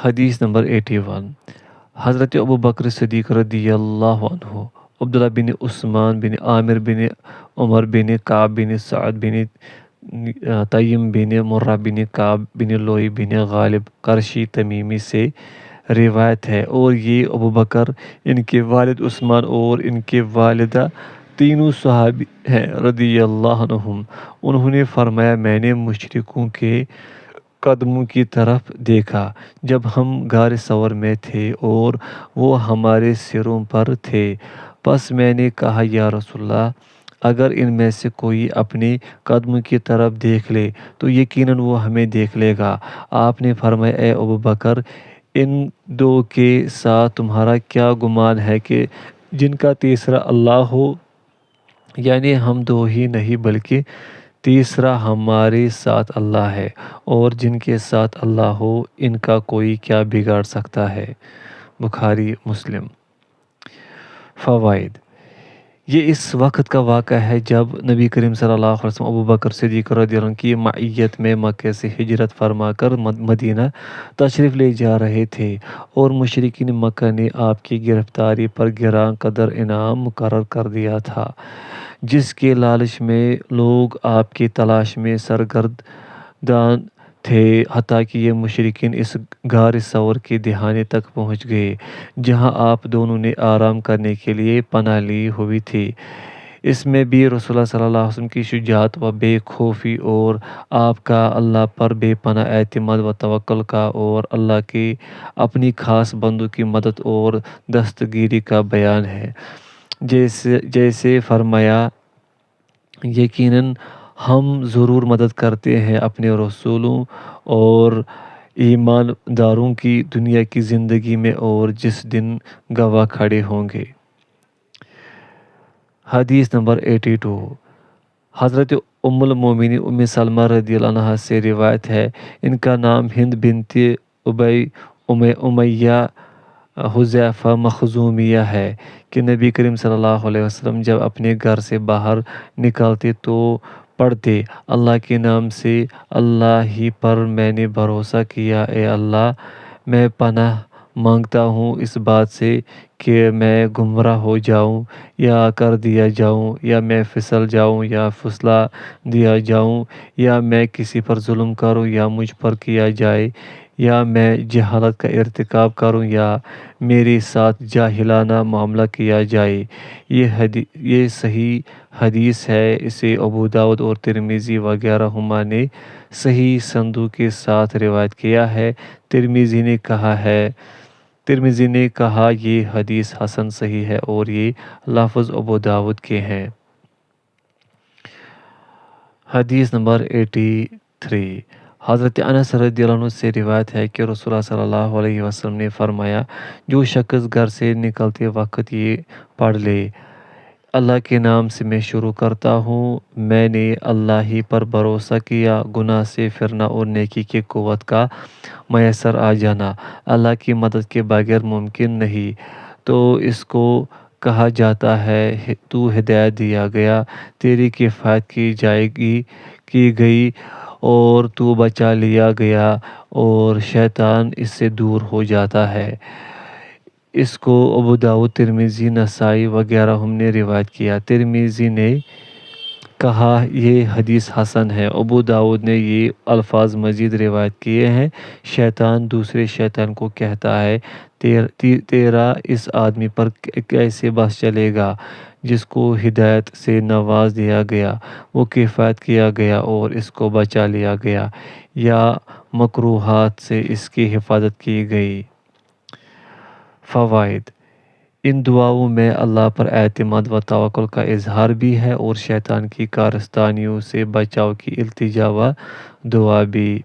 حدیث نمبر 81۔ حضرت ابو بکر صدیق رضی اللہ عنہ، عبداللہ بن عثمان بن عامر بن عمر بن کعب بن سعد بن تیم بن مرہ بن کعب بن لوئی بن غالب قرشی تمیمی سے روایت ہے، اور یہ ابو بکر، ان کے والد عثمان اور ان کے والدہ تینوں صحابی ہیں رضی اللہ عنہم۔ انہوں نے فرمایا، میں نے مشرکوں کے قدموں کی طرف دیکھا جب ہم غار ثور میں تھے اور وہ ہمارے سروں پر تھے، پس میں نے کہا، یا رسول اللہ، اگر ان میں سے کوئی اپنے قدموں کی طرف دیکھ لے تو یقیناً وہ ہمیں دیکھ لے گا۔ آپ نے فرمایا، اے ابو بکر، ان دو کے ساتھ تمہارا کیا گمان ہے کہ جن کا تیسرا اللہ ہو، یعنی ہم دو ہی نہیں بلکہ تیسرا ہمارے ساتھ اللہ ہے، اور جن کے ساتھ اللہ ہو ان کا کوئی کیا بگاڑ سکتا ہے۔ بخاری مسلم۔ فوائد۔ یہ اس وقت کا واقعہ ہے جب نبی کریم صلی اللہ علیہ وسلم ابو بکر صدیق رضی اللہ عنہ کی معیت میں مکہ سے ہجرت فرما کر مدینہ تشریف لے جا رہے تھے، اور مشرکین مکہ نے آپ کی گرفتاری پر گراں قدر انعام مقرر کر دیا تھا، جس کے لالچ میں لوگ آپ کی تلاش میں سرگردان تھے، حتیٰ کہ یہ مشرکین اس غار ثور کے دہانے تک پہنچ گئے جہاں آپ دونوں نے آرام کرنے کے لیے پناہ لی ہوئی تھی۔ اس میں بھی رسول اللہ صلی اللہ علیہ وسلم کی شجاعت و بے خوفی، اور آپ کا اللہ پر بے پناہ اعتماد و توکل کا، اور اللہ کی اپنی خاص بندوں کی مدد اور دستگیری کا بیان ہے۔ جیسے فرمایا، یقیناً ہم ضرور مدد کرتے ہیں اپنے رسولوں اور ایمان داروں کی دنیا کی زندگی میں اور جس دن گواہ کھڑے ہوں گے۔ حدیث نمبر 82۔ حضرت ام المومنین ام سلمہ رضی اللہ عنہا سے روایت ہے، ان کا نام ہند بنت ابی امیہ حذیفہ مخزومیہ ہے، کہ نبی کریم صلی اللہ علیہ وسلم جب اپنے گھر سے باہر نکلتے تو پڑھتے، اللہ کے نام سے، اللہ ہی پر میں نے بھروسہ کیا، اے اللہ، میں پناہ مانگتا ہوں اس بات سے کہ میں گمراہ ہو جاؤں یا کر دیا جاؤں، یا میں پھسل جاؤں یا پھسلا دیا جاؤں، یا میں کسی پر ظلم کروں یا مجھ پر کیا جائے، یا میں جہالت کا ارتکاب کروں یا میرے ساتھ جاہلانہ معاملہ کیا جائے۔ یہ صحیح حدیث ہے۔ اسے ابو داؤد اور ترمذی وغیرہ ہما نے صحیح سندوں کے ساتھ روایت کیا ہے۔ ترمذی نے کہا یہ حدیث حسن صحیح ہے، اور یہ لفظ ابو داؤد کے ہیں۔ حدیث نمبر 83۔ حضرت انس رضی اللہ عنہ سے روایت ہے کہ رسول اللہ صلی اللہ علیہ وسلم نے فرمایا، جو شخص گھر سے نکلتے وقت یہ پڑھ لے، اللہ کے نام سے میں شروع کرتا ہوں، میں نے اللہ ہی پر بھروسہ کیا، گناہ سے پھرنا اور نیکی کی قوت کا میسر آ جانا اللہ کی مدد کے بغیر ممکن نہیں، تو اس کو کہا جاتا ہے، تو ہدایت دیا گیا، تیری کفایت کی گئی، اور تو بچا لیا گیا، اور شیطان اس سے دور ہو جاتا ہے۔ اس کو ابو داؤد، ترمذی، نسائی وغیرہ ہم نے روایت کیا۔ ترمذی نے کہا یہ حدیث حسن ہے۔ ابو داؤد نے یہ الفاظ مزید روایت کیے ہیں، شیطان دوسرے شیطان کو کہتا ہے، تیرا اس آدمی پر کیسے بس چلے گا جس کو ہدایت سے نواز دیا گیا، وہ کفایت کیا گیا اور اس کو بچا لیا گیا، یا مکروہات سے اس کی حفاظت کی گئی۔ فوائد۔ ان دعاؤں میں اللہ پر اعتماد و توکل کا اظہار بھی ہے، اور شیطان کی کارستانیوں سے بچاؤ کی التجا و دعا بھی۔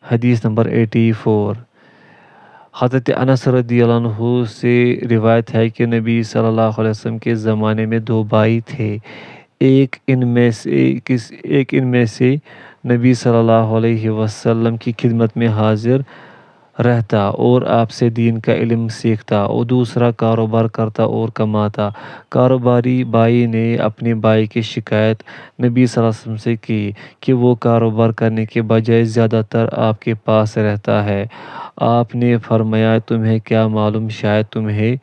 حدیث نمبر 84۔ حضرت انس رضی اللہ عنہ سے روایت ہے کہ نبی صلی اللہ علیہ وسلم کے زمانے میں دو بھائی تھے، ایک ان میں سے نبی صلی اللہ علیہ وسلم کی خدمت میں حاضر رہتا اور آپ سے دین کا علم سیکھتا، اور دوسرا کاروبار کرتا اور کماتا۔ کاروباری بھائی نے اپنے بھائی کی شکایت نبی صلی اللہ علیہ وسلم سے کی کہ وہ کاروبار کرنے کے بجائے زیادہ تر آپ کے پاس رہتا ہے۔ آپ نے فرمایا تمہیں کیا معلوم، شاید تمہیں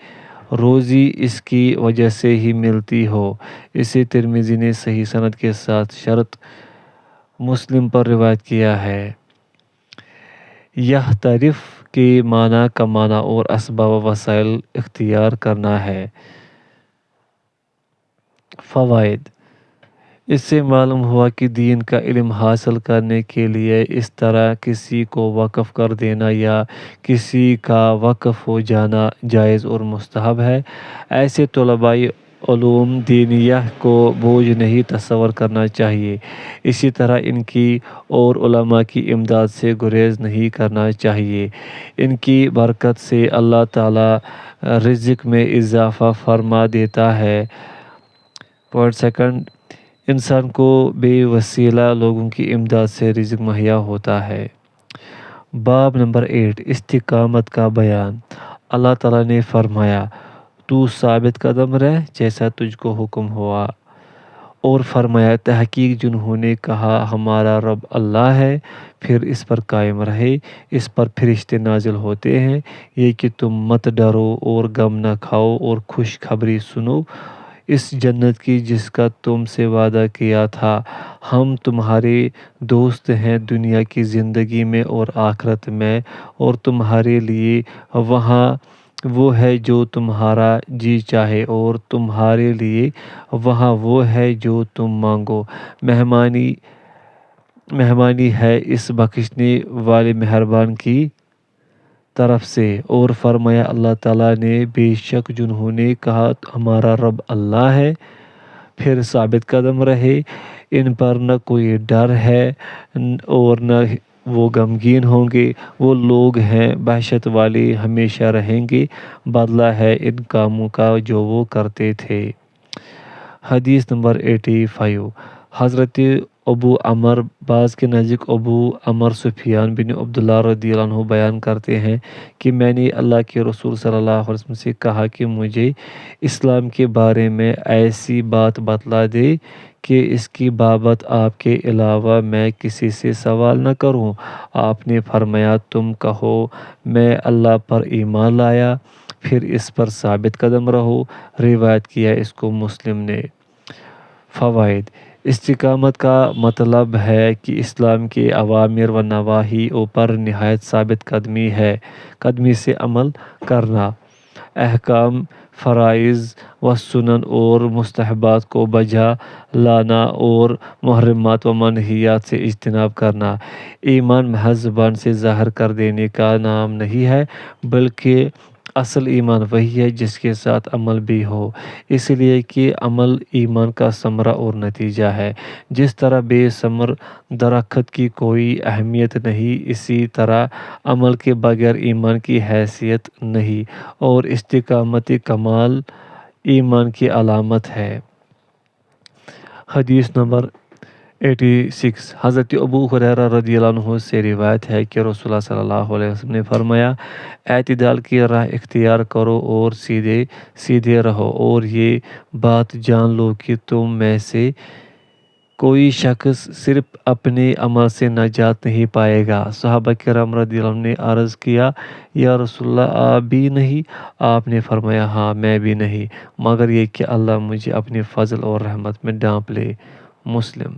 روزی اس کی وجہ سے ہی ملتی ہو۔ اسے ترمذی نے صحیح سند کے ساتھ شرط مسلم پر روایت کیا ہے۔ یحترف کے معنی کمانا اور اسباب و وسائل اختیار کرنا ہے۔ فوائد: اس سے معلوم ہوا کہ دین کا علم حاصل کرنے کے لیے اس طرح کسی کو وقف کر دینا یا کسی کا وقف ہو جانا جائز اور مستحب ہے۔ ایسے طلباء علوم دینیہ کو بوجھ نہیں تصور کرنا چاہیے، اسی طرح ان کی اور علماء کی امداد سے گریز نہیں کرنا چاہیے۔ ان کی برکت سے اللہ تعالیٰ رزق میں اضافہ فرما دیتا ہے۔ پوائنٹ سیکنڈ، انسان کو بے وسیلہ لوگوں کی امداد سے رزق مہیا ہوتا ہے۔ باب نمبر 8، استقامت کا بیان۔ اللہ تعالیٰ نے فرمایا تو ثابت قدم رہ جیسا تجھ کو حکم ہوا، اور فرمایا تحقیق جنہوں نے کہا ہمارا رب اللہ ہے پھر اس پر قائم رہے، اس پر فرشتے نازل ہوتے ہیں، یہ کہ تم مت ڈرو اور غم نہ کھاؤ اور خوشخبری سنو اس جنت کی جس کا تم سے وعدہ کیا تھا، ہم تمہارے دوست ہیں دنیا کی زندگی میں اور آخرت میں، اور تمہارے لیے وہاں وہ ہے جو تمہارا جی چاہے اور تمہارے لیے وہاں وہ ہے جو تم مانگو، مہمانی ہے اس بخشنے والے مہربان کی طرف سے۔ اور فرمایا اللہ تعالیٰ نے بے شک جنہوں نے کہا ہمارا رب اللہ ہے پھر ثابت قدم رہے، ان پر نہ کوئی ڈر ہے اور نہ وہ غمگین ہوں گے، وہ لوگ ہیں وحشت والے ہمیشہ رہیں گے، بدلہ ہے ان کاموں کا جو وہ کرتے تھے۔ حدیث نمبر 85، حضرت ابو عمر بعض کے نزدیک ابو عمر سفیان بن عبداللہ رضی اللہ عنہ بیان کرتے ہیں کہ میں نے اللہ کے رسول صلی اللہ علیہ وسلم سے کہا کہ مجھے اسلام کے بارے میں ایسی بات بتلا دے کہ اس کی بابت آپ کے علاوہ میں کسی سے سوال نہ کروں۔ آپ نے فرمایا تم کہو میں اللہ پر ایمان لایا پھر اس پر ثابت قدم رہو۔ روایت کیا اس کو مسلم نے۔ فوائد: استقامت کا مطلب ہے کہ اسلام کے اوامر و نواہی پر نہایت ثابت قدمی سے عمل کرنا، احکام، فرائض و سنن اور مستحبات کو بجا لانا اور محرمات و منہیات سے اجتناب کرنا۔ ایمان محض زبان سے ظاہر کر دینے کا نام نہیں ہے، بلکہ اصل ایمان وہی ہے جس کے ساتھ عمل بھی ہو، اس لیے کہ عمل ایمان کا ثمرہ اور نتیجہ ہے۔ جس طرح بے ثمر درخت کی کوئی اہمیت نہیں، اسی طرح عمل کے بغیر ایمان کی حیثیت نہیں، اور استقامت کمال ایمان کی علامت ہے۔ حدیث نمبر 86، حضرت ابو ہریرہ رضی اللہ عنہ سے روایت ہے کہ رسول اللہ صلی اللہ علیہ وسلم نے فرمایا اعتدال کی راہ اختیار کرو اور سیدھے رہو، اور یہ بات جان لو کہ تم میں سے کوئی شخص صرف اپنے عمل سے نجات نہیں پائے گا۔ صحابہ کرام رضی اللہ عنہم نے عرض کیا یا رسول اللہ آپ بھی نہیں؟ آپ نے فرمایا ہاں میں بھی نہیں، مگر یہ کہ اللہ مجھے اپنے فضل اور رحمت میں ڈھانپ لے۔ مسلم۔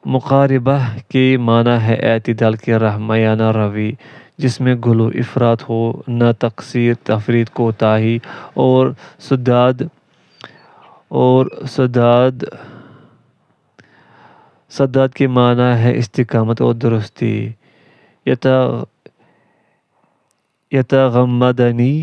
مقاربہ کے معنی ہے اعتدال کی راہ، میانہ روی جس میں غلو افراط ہو، نہ تقصیر، تفریط، کوتاہی اور سداد کے معنی ہے استقامت اور درستی۔ یتغمدنی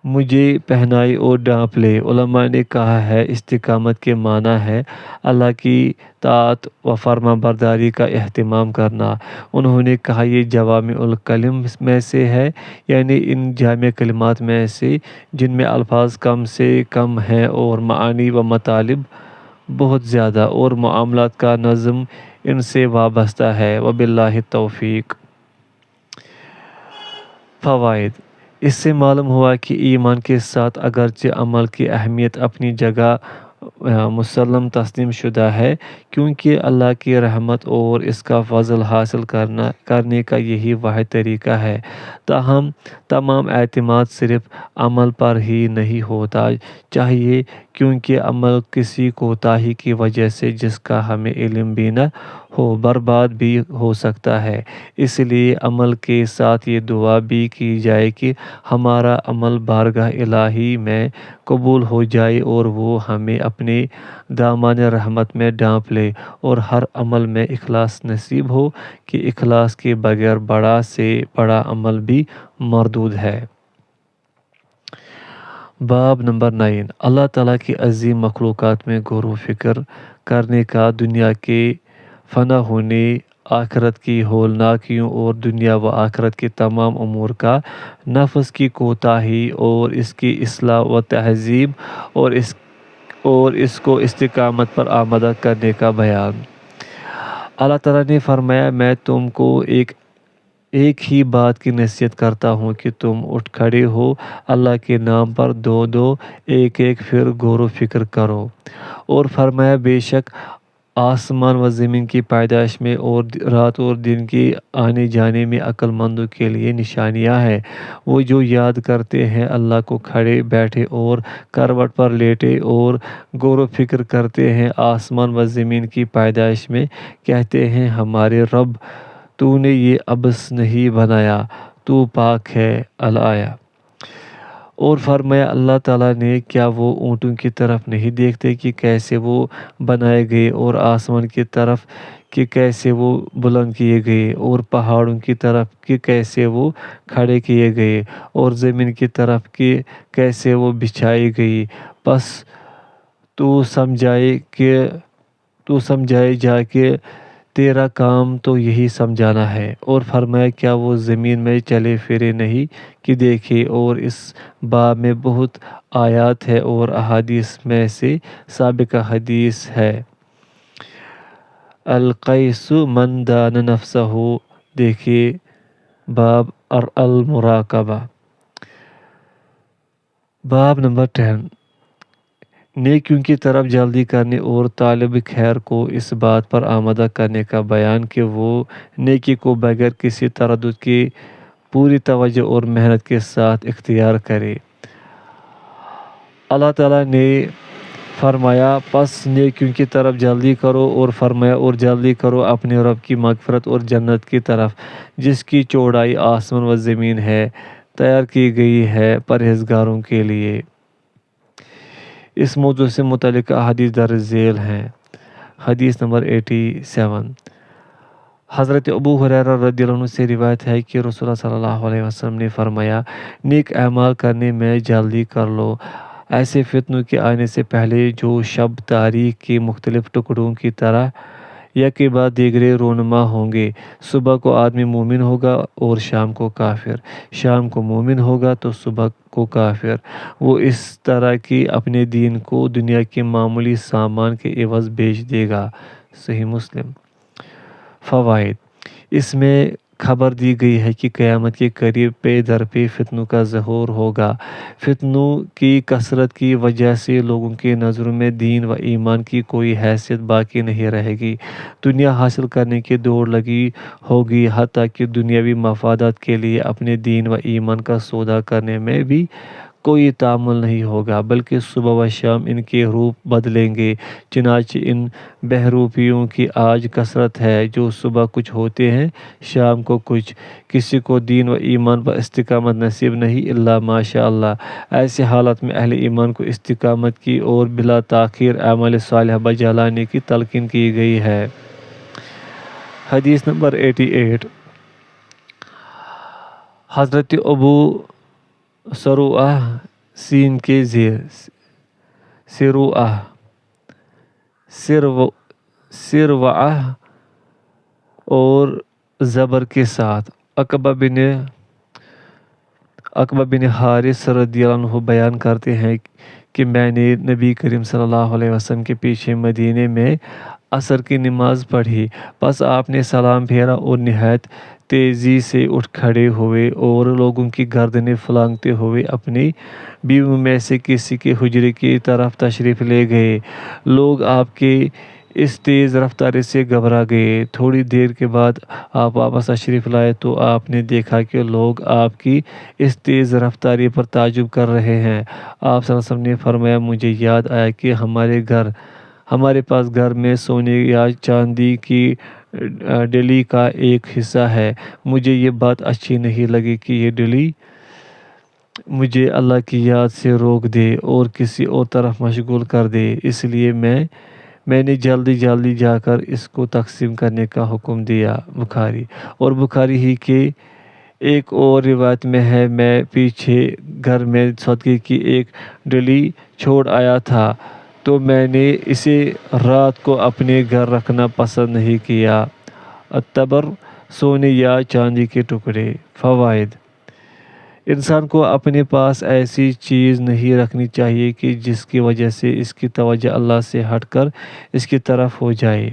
مجھے پہنائے اور ڈھانپ لے۔ علماء نے کہا ہے استقامت کے معنی ہے اللہ کی طاعت و فرما برداری کا اہتمام کرنا۔ انہوں نے کہا یہ جوامع الکلم میں سے ہے، یعنی ان جامع کلمات میں سے جن میں الفاظ کم سے کم ہیں اور معانی و مطالب بہت زیادہ، اور معاملات کا نظم ان سے وابستہ ہے۔ وباللہ التوفیق۔ فوائد: اس سے معلوم ہوا کہ ایمان کے ساتھ اگرچہ عمل کی اہمیت اپنی جگہ مسلم تسلیم شدہ ہے، کیونکہ اللہ کی رحمت اور اس کا فضل حاصل کرنے کا یہی واحد طریقہ ہے۔ تاہم تمام اعتماد صرف عمل پر ہی نہیں ہوتا چاہیے، کیونکہ عمل کسی کوتاہی کی وجہ سے، جس کا ہمیں علم بھی نہ ہو، برباد بھی ہو سکتا ہے۔ اس لیے عمل کے ساتھ یہ دعا بھی کی جائے کہ ہمارا عمل بارگاہ الہی میں قبول ہو جائے اور وہ ہمیں اپنے دامن رحمت میں ڈھانپ لے، اور ہر عمل میں اخلاص نصیب ہو، کہ اخلاص کے بغیر بڑا سے بڑا عمل بھی مردود ہے۔ باب نمبر 9: اللہ تعالیٰ کی عظیم مخلوقات میں غور و فکر کرنے کا دنیا کے فنا ہونے، آخرت کی ہولناکیوں اور دنیا و آخرت کے تمام امور کا، نفس کی کوتاہی اور اس کی اصلاح و تہذیب، اور اس کو استقامت پر آمادہ کرنے کا بیان۔ اللہ تعالیٰ نے فرمایا: میں تم کو ایک ہی بات کی نصیحت کرتا ہوں کہ تم اٹھ کھڑے ہو اللہ کے نام پر، دو دو، ایک ایک، پھر غور و فکر کرو۔ اور فرمایا: بے شک آسمان و زمین کی پیدائش میں اور رات اور دن کے آنے جانے میں عقل مندوں کے لیے نشانیاں ہیں۔ وہ جو یاد کرتے ہیں اللہ کو کھڑے بیٹھے اور کروٹ پر لیٹے، اور غور و فکر کرتے ہیں آسمان و زمین کی پیدائش میں، کہتے ہیں ہمارے رب، تو نے یہ عبث نہیں بنایا، تو پاک ہے۔ الآیہ۔ اور فرمایا: اللہ تعالیٰ نے کیا وہ اونٹوں کی طرف نہیں دیکھتے کہ کیسے وہ بنائے گئے، اور آسمان کی طرف کہ کیسے وہ بلند کیے گئے، اور پہاڑوں کی طرف کہ کیسے وہ کھڑے کیے گئے، اور زمین کی طرف کہ کیسے وہ بچھائی گئی۔ بس تو سمجھائے جا کہ تیرا کام تو یہی سمجھانا ہے۔ اور فرمایا: کیا وہ زمین میں چلے پھرے نہیں کہ دیکھے۔ اور اس باب میں بہت آیات ہیں اور احادیث میں سے سابقہ حدیث ہے۔ القیس من دان نفسہ، دیکھیے باب المراقبہ۔ باب نمبر 10: نیکیوں کی طرف جلدی کرنے اور طالب خیر کو اس بات پر آمادہ کرنے کا بیان کہ وہ نیکی کو بغیر کسی تردد کے پوری توجہ اور محنت کے ساتھ اختیار کرے۔ اللہ تعالیٰ نے فرمایا: پس نیکیوں کی طرف جلدی کرو، اور فرمایا: اور جلدی کرو اپنے رب کی مغفرت اور جنت کی طرف، جس کی چوڑائی آسمان و زمین ہے، تیار کی گئی ہے پرہیزگاروں کے لیے۔ اس موضوع سے متعلق احادیث درج ذیل ہیں۔ حدیث نمبر 87: حضرت ابو ہریرہ رضی اللہ عنہ سے روایت ہے کہ رسول اللہ صلی اللہ علیہ وسلم نے فرمایا: نیک اعمال کرنے میں جلدی کر لو، ایسے فتنوں کے آنے سے پہلے جو شب تاریک کے مختلف ٹکڑوں کی طرح یک کے بعد دیگرے رونما ہوں گے۔ صبح کو آدمی مومن ہوگا اور شام کو کافر، شام کو مومن ہوگا تو صبح کو کافر۔ وہ اس طرح کی اپنے دین کو دنیا کے معمولی سامان کے عوض بیچ دے گا۔ صحیح مسلم۔ فوائد: اس میں خبر دی گئی ہے کہ قیامت کے قریب پے در پے فتنوں کا ظہور ہوگا۔ فتنوں کی کثرت کی وجہ سے لوگوں کی نظروں میں دین و ایمان کی کوئی حیثیت باقی نہیں رہے گی۔ دنیا حاصل کرنے کی دوڑ لگی ہوگی، حتیٰ کہ دنیاوی مفادات کے لیے اپنے دین و ایمان کا سودا کرنے میں بھی کوئی تأمل نہیں ہوگا، بلکہ صبح و شام ان کے روپ بدلیں گے۔ چنانچہ ان بہروپیوں کی آج کثرت ہے، جو صبح کچھ ہوتے ہیں، شام کو کچھ۔ کسی کو دین و ایمان پر استقامت نصیب نہیں الا ماشاء اللہ۔ ایسے حالات میں اہل ایمان کو استقامت کی اور بلا تاخیر اعمال صالحہ بجا لانے کی تلقین کی گئی ہے۔ حدیث نمبر 88: حضرت ابو سروعہ سین کے زیر سروعہ اور زبر کے ساتھ عقبہ بن حارث رضی اللہ عنہ بیان کرتے ہیں کہ میں نے نبی کریم صلی اللہ علیہ وسلم کے پیچھے مدینے میں عصر کی نماز پڑھی۔ پس آپ نے سلام پھیرا اور نہایت تیزی سے اٹھ کھڑے ہوئے اور لوگوں کی گردنیں پھلانگتے ہوئے اپنی بیویوں میں سے کسی کے حجرے کی طرف تشریف لے گئے۔ لوگ آپ کے اس تیز رفتاری سے گھبرا گئے۔ تھوڑی دیر کے بعد آپ واپس تشریف لائے تو آپ نے دیکھا کہ لوگ آپ کی اس تیز رفتاری پر تعجب کر رہے ہیں۔ آپ صلی اللہ علیہ وسلم نے فرمایا، مجھے یاد آیا کہ ہمارے پاس گھر میں سونے یا چاندی کی ڈلی کا ایک حصہ ہے۔ مجھے یہ بات اچھی نہیں لگی کہ یہ ڈلی مجھے اللہ کی یاد سے روک دے اور کسی اور طرف مشغول کر دے، اس لیے میں نے جلدی جا کر اس کو تقسیم کرنے کا حکم دیا۔ بخاری اور بخاری ہی کے ایک اور روایت میں ہے، میں پیچھے گھر میں صدقے کی ایک ڈلی چھوڑ آیا تھا تو میں نے اسے رات کو اپنے گھر رکھنا پسند نہیں کیا۔ التبر، سونے یا چاندی کے ٹکڑے۔ فوائد: انسان کو اپنے پاس ایسی چیز نہیں رکھنی چاہیے کہ جس کی وجہ سے اس کی توجہ اللہ سے ہٹ کر اس کی طرف ہو جائے۔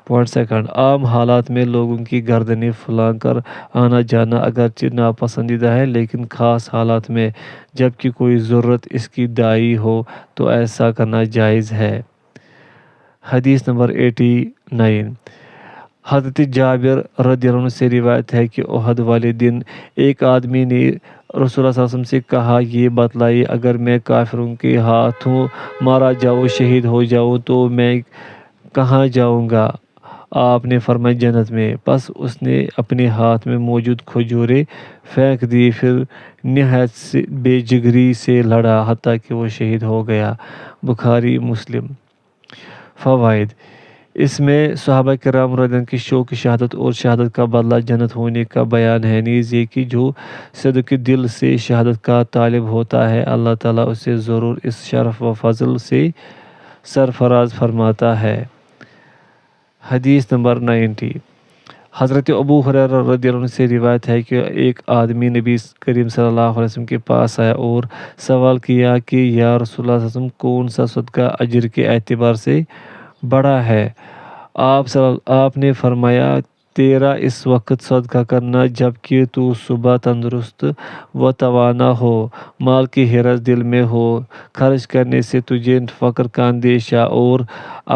پوائنٹ سیکنڈ، عام حالات میں لوگوں کی گردنیں پھلانگ کر آنا جانا اگرچہ ناپسندیدہ ہے، لیکن خاص حالات میں جبکہ کوئی ضرورت اس کی داعی ہو تو ایسا کرنا جائز ہے۔ حدیث نمبر 89۔ حضرت جابر رضی اللہ عنہ سے روایت ہے کہ احد والے دن ایک آدمی نے رسول اللہ صلی اللہ علیہ وسلم سے کہا، یہ بتلائیے اگر میں کافروں کے ہاتھوں مارا جاؤں، شہید ہو جاؤں تو میں کہاں جاؤں گا؟ آپ نے فرمایا، جنت میں۔ پس اس نے اپنے ہاتھ میں موجود کھجوریں پھینک دی، پھر نہایت بے جگری سے لڑا حتیٰ کہ وہ شہید ہو گیا۔ بخاری مسلم۔ فوائد: اس میں صحابہ کرام رضی اللہ عنہم کی شوق شہادت اور شہادت کا بدلہ جنت ہونے کا بیان ہے، نیز یہ کہ جو صدق دل سے شہادت کا طالب ہوتا ہے، اللہ تعالیٰ اسے ضرور اس شرف و فضل سے سرفراز فرماتا ہے۔ حدیث نمبر 90۔ حضرت ابو ہریرہ رضی اللہ عنہ سے روایت ہے کہ ایک آدمی نبی کریم صلی اللہ علیہ وسلم کے پاس آیا اور سوال کیا کہ یا رسول اللہ صلی اللہ علیہ وسلم، کون سا صدقہ اجر کے اعتبار سے بڑا ہے؟ آپ نے فرمایا، تیرا اس وقت صدقہ کرنا جبکہ تو صبح تندرست و توانا ہو، مال کی حرص دل میں ہو، خرچ کرنے سے تجھے فقر کا اندیشہ اور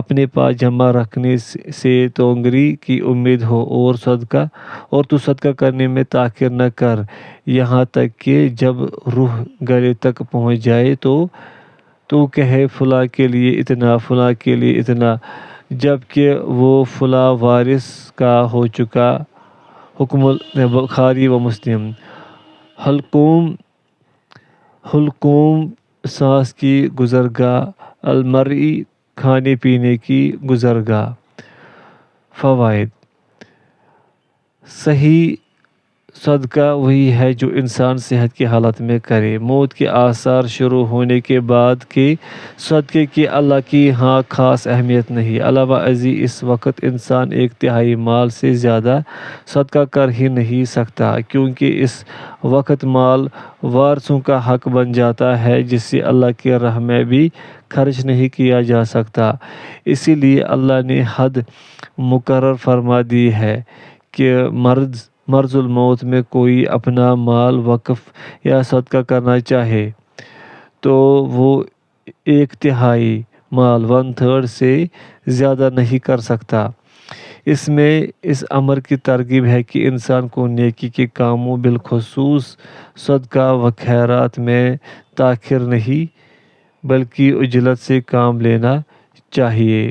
اپنے پاس جمع رکھنے سے تونگری کی امید ہو، اور تو صدقہ کرنے میں تاخیر نہ کر، یہاں تک کہ جب روح گلے تک پہنچ جائے تو کہے فلاں کے لیے اتنا، فلاں کے لیے اتنا، جبکہ وہ فلاں وارث کا ہو چکا۔ حکم بخاری و مسلم۔ حلقوم سانس کی گزرگاہ، المرئی کھانے پینے کی گزرگاہ۔ فوائد: صحیح صدقہ وہی ہے جو انسان صحت کی حالت میں کرے۔ موت کے آثار شروع ہونے کے بعد کے صدقے کی اللہ کی ہاں خاص اہمیت نہیں۔ علاوہ ازیں اس وقت انسان ایک تہائی مال سے زیادہ صدقہ کر ہی نہیں سکتا، کیونکہ اس وقت مال وارثوں کا حق بن جاتا ہے جسے اللہ کی راہ میں بھی خرچ نہیں کیا جا سکتا۔ اسی لیے اللہ نے حد مقرر فرما دی ہے کہ مرض الموت میں کوئی اپنا مال وقف یا صدقہ کرنا چاہے تو وہ 1/3 مال 1/3 سے زیادہ نہیں کر سکتا۔ اس میں اس امر کی ترغیب ہے کہ انسان کو نیکی کے کاموں بالخصوص صدقہ و خیرات میں تاخیر نہیں بلکہ عجلت سے کام لینا چاہیے۔